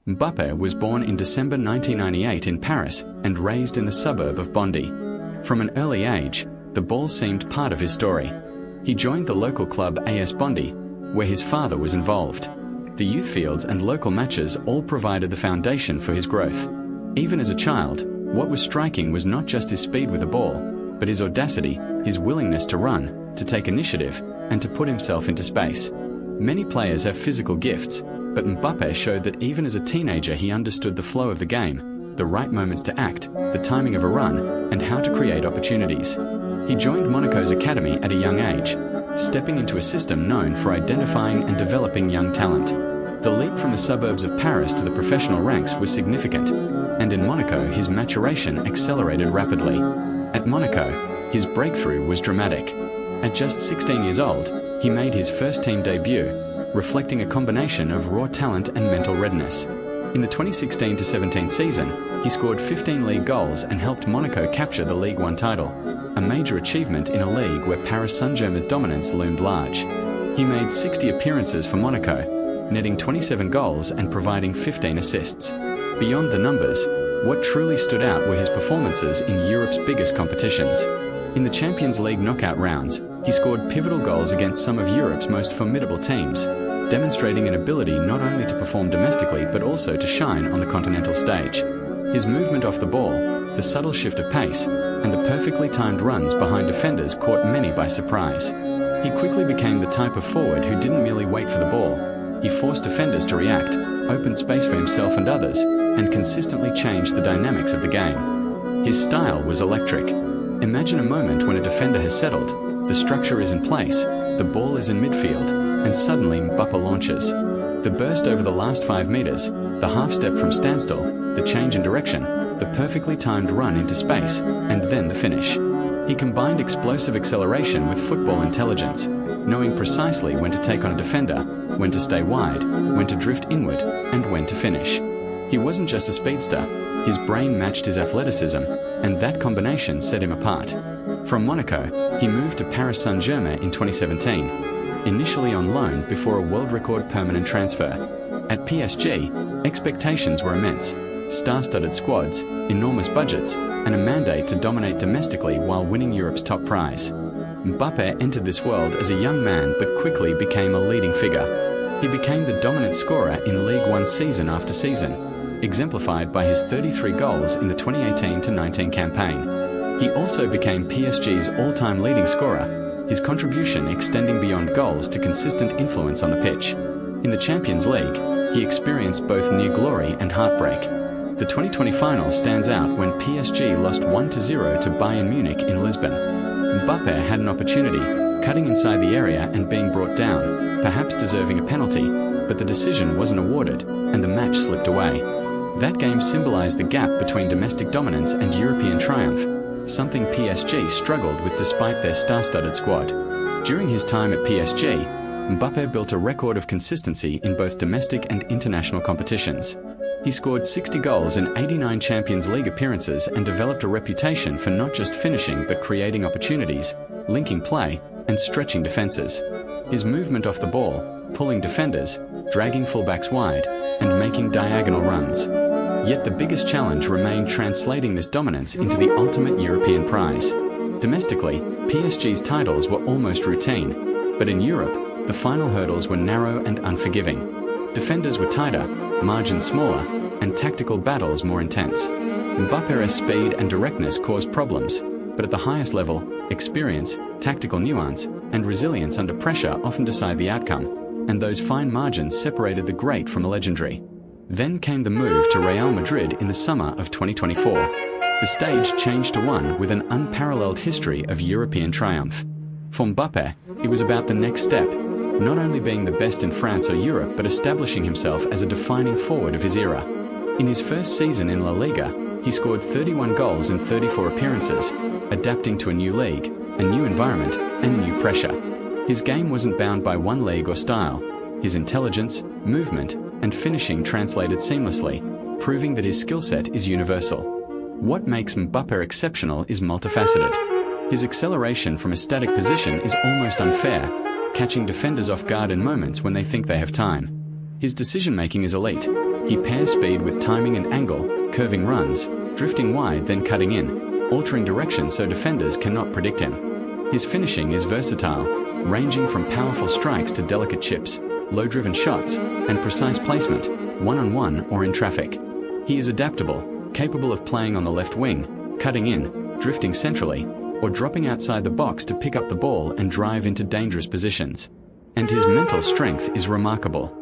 Mbappé was born in December 1998 in Paris and raised in the suburb of Bondy. From an early age, the ball seemed part of his story. He joined the local club AS Bondy, where his father was involved. The youth fields and local matches all provided the foundation for his growth. Even as a child, what was striking was not just his speed with the ball, but his audacity, his willingness to run, to take initiative, and to put himself into space. Many players have physical gifts, but Mbappé showed that even as a teenager he understood the flow of the game, the right moments to act, the timing of a run, and how to create opportunities. He joined Monaco's academy at a young age, stepping into a system known for identifying and developing young talent. The leap from the suburbs of Paris to the professional ranks was significant, and in Monaco his maturation accelerated rapidly. At Monaco, his breakthrough was dramatic. At just 16 years old, he made his first team debut, reflecting a combination of raw talent and mental readiness. In the 2016-17 season, he scored 15 league goals and helped Monaco capture the Ligue 1 title, a major achievement in a league where Paris Saint-Germain's dominance loomed large. He made 60 appearances for Monaco, netting 27 goals and providing 15 assists. Beyond the numbers, what truly stood out were his performances in Europe's biggest competitions. In the Champions League knockout rounds, he scored pivotal goals against some of Europe's most formidable teams, demonstrating an ability not only to perform domestically but also to shine on the continental stage. His movement off the ball, the subtle shift of pace, and the perfectly timed runs behind defenders caught many by surprise. He quickly became the type of forward who didn't merely wait for the ball. He forced defenders to react, opened space for himself and others, and consistently changed the dynamics of the game. His style was electric. Imagine a moment when a defender has settled, the structure is in place, the ball is in midfield, and suddenly Mbappé launches. The burst over the last 5 meters, the half step from standstill, the change in direction, the perfectly timed run into space, and then the finish. He combined explosive acceleration with football intelligence, knowing precisely when to take on a defender, when to stay wide, when to drift inward, and when to finish. He wasn't just a speedster, his brain matched his athleticism, and that combination set him apart. From Monaco, he moved to Paris Saint-Germain in 2017, initially on loan before a world record permanent transfer. At PSG, expectations were immense. Star-studded squads, enormous budgets, and a mandate to dominate domestically while winning Europe's top prize. Mbappé entered this world as a young man but quickly became a leading figure. He became the dominant scorer in Ligue 1 season after season, exemplified by his 33 goals in the 2018-19 campaign. He also became PSG's all-time leading scorer, his contribution extending beyond goals to consistent influence on the pitch. In the Champions League, he experienced both near glory and heartbreak. The 2020 final stands out when PSG lost 1-0 to Bayern Munich in Lisbon. Mbappé had an opportunity, cutting inside the area and being brought down, perhaps deserving a penalty, but the decision wasn't awarded, and the match slipped away. That game symbolized the gap between domestic dominance and European triumph, something PSG struggled with despite their star-studded squad. During his time at PSG, Mbappé built a record of consistency in both domestic and international competitions. He scored 60 goals in 89 Champions League appearances and developed a reputation for not just finishing but creating opportunities, linking play, and stretching defenses. His movement off the ball, pulling defenders, dragging fullbacks wide, and making diagonal runs. Yet the biggest challenge remained translating this dominance into the ultimate European prize. Domestically, PSG's titles were almost routine, but in Europe, the final hurdles were narrow and unforgiving. Defenders were tighter, margins smaller, and tactical battles more intense. Mbappé's speed and directness caused problems, but at the highest level, experience, tactical nuance, and resilience under pressure often decide the outcome, and those fine margins separated the great from the legendary. Then came the move to Real Madrid in the summer of 2024. The stage changed to one with an unparalleled history of European triumph. For Mbappé, it was about the next step, not only being the best in France or Europe, but establishing himself as a defining forward of his era. In his first season in La Liga, he scored 31 goals in 34 appearances, adapting to a new league, a new environment, and new pressure. His game wasn't bound by one league or style. His intelligence, movement, and finishing translated seamlessly, proving that his skill set is universal. What makes Mbappé exceptional is multifaceted. His acceleration from a static position is almost unfair, catching defenders off guard in moments when they think they have time. His decision-making is elite. He pairs speed with timing and angle, curving runs, drifting wide then cutting in, altering direction so defenders cannot predict him. His finishing is versatile, ranging from powerful strikes to delicate chips, low-driven shots, and precise placement, one-on-one or in traffic. He is adaptable, capable of playing on the left wing, cutting in, drifting centrally, or dropping outside the box to pick up the ball and drive into dangerous positions. And his mental strength is remarkable.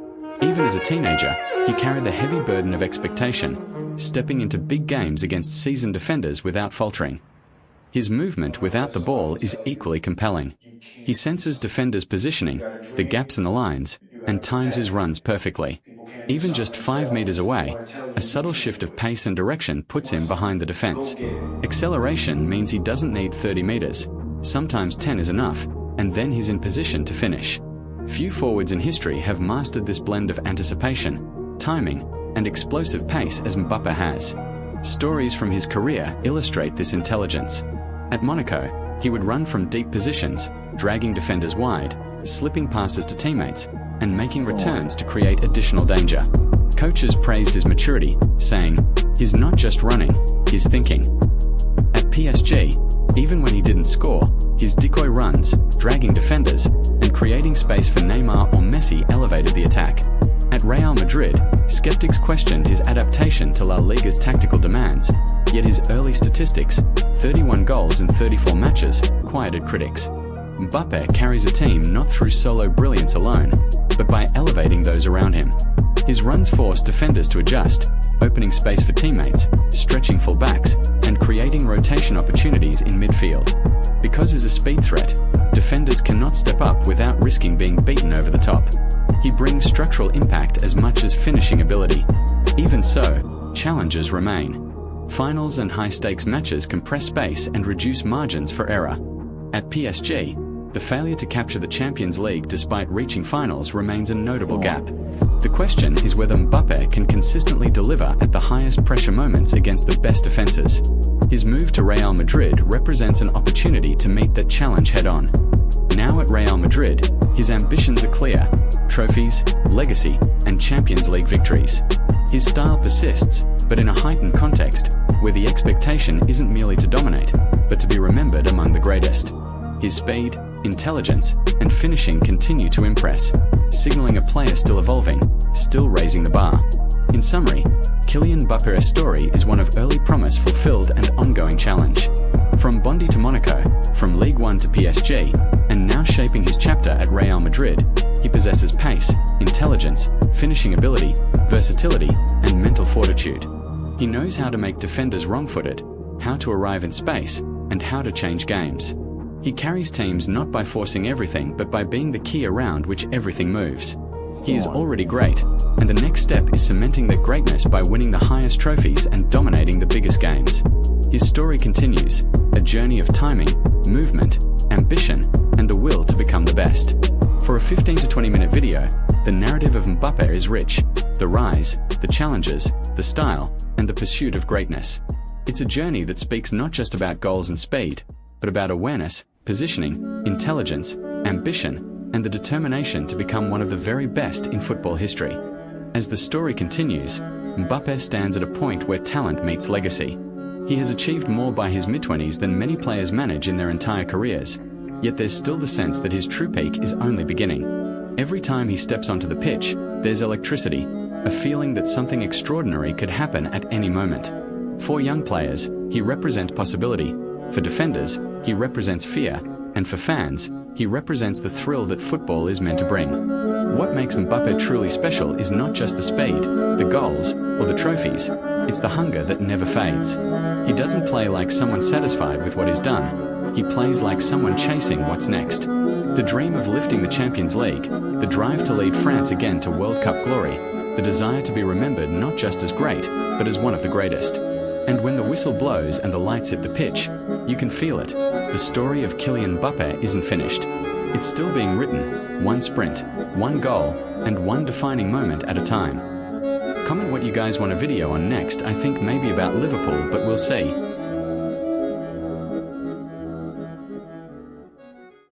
Even as a teenager, he carried the heavy burden of expectation, stepping into big games against seasoned defenders without faltering. His movement without the ball is equally compelling. He senses defenders' positioning, the gaps in the lines, and times his runs perfectly. Even just 5 meters away, a subtle shift of pace and direction puts him behind the defense. Acceleration means he doesn't need 30 meters. Sometimes 10 is enough, and then he's in position to finish. Few forwards in history have mastered this blend of anticipation, timing, and explosive pace as Mbappe has. Stories from his career illustrate this intelligence. At Monaco, he would run from deep positions, dragging defenders wide, slipping passes to teammates, and making returns to create additional danger. Coaches praised his maturity, saying, "He's not just running, he's thinking." At PSG, even when he didn't score, his decoy runs, dragging defenders, and creating space for Neymar or Messi elevated the attack. At Real Madrid, skeptics questioned his adaptation to La Liga's tactical demands, yet his early statistics, 31 goals in 34 matches, quieted critics. Mbappe carries a team not through solo brilliance alone, but by elevating those around him. His runs force defenders to adjust, opening space for teammates, stretching fullbacks, and creating rotation opportunities in midfield. Because he's a speed threat, defenders cannot step up without risking being beaten over the top. He brings structural impact as much as finishing ability. Even so, challenges remain. Finals and high-stakes matches compress space and reduce margins for error. At PSG, the failure to capture the Champions League despite reaching finals remains a notable gap. The question is whether Mbappe can consistently deliver at the highest pressure moments against the best defenses. His move to Real Madrid represents an opportunity to meet that challenge head-on. Now at Real Madrid, his ambitions are clear: trophies, legacy, and Champions League victories. His style persists, but in a heightened context, where the expectation isn't merely to dominate, but to be remembered among the greatest. His speed, intelligence, and finishing continue to impress, signaling a player still evolving, still raising the bar. In summary, Kylian Mbappe's story is one of early promise fulfilled and ongoing challenge. From Bondy to Monaco, from Ligue 1 to PSG, and now shaping his chapter at Real Madrid, he possesses pace, intelligence, finishing ability, versatility, and mental fortitude. He knows how to make defenders wrong-footed, how to arrive in space, and how to change games. He carries teams not by forcing everything but by being the key around which everything moves. He is already great, and the next step is cementing that greatness by winning the highest trophies and dominating the biggest games. His story continues, a journey of timing, movement, ambition, and the will to become the best. For a 15 to 20 minute video, the narrative of Mbappe is rich: the rise, the challenges, the style, and the pursuit of greatness. It's a journey that speaks not just about goals and speed, but about awareness, positioning, intelligence, ambition, and the determination to become one of the very best in football history. As the story continues, Mbappe stands at a point where talent meets legacy. He has achieved more by his mid-20s than many players manage in their entire careers, yet there's still the sense that his true peak is only beginning. Every time he steps onto the pitch, there's electricity, a feeling that something extraordinary could happen at any moment. For young players, he represents possibility. For defenders, he represents fear, and for fans, he represents the thrill that football is meant to bring. What makes Mbappe truly special is not just the speed, the goals, or the trophies, it's the hunger that never fades. He doesn't play like someone satisfied with what he's done, he plays like someone chasing what's next. The dream of lifting the Champions League, the drive to lead France again to World Cup glory, the desire to be remembered not just as great, but as one of the greatest. And when the whistle blows and the lights hit the pitch, you can feel it. The story of Kylian Mbappe isn't finished. It's still being written, one sprint, one goal, and one defining moment at a time. Comment what you guys want a video on next. I think maybe about Liverpool, but we'll see.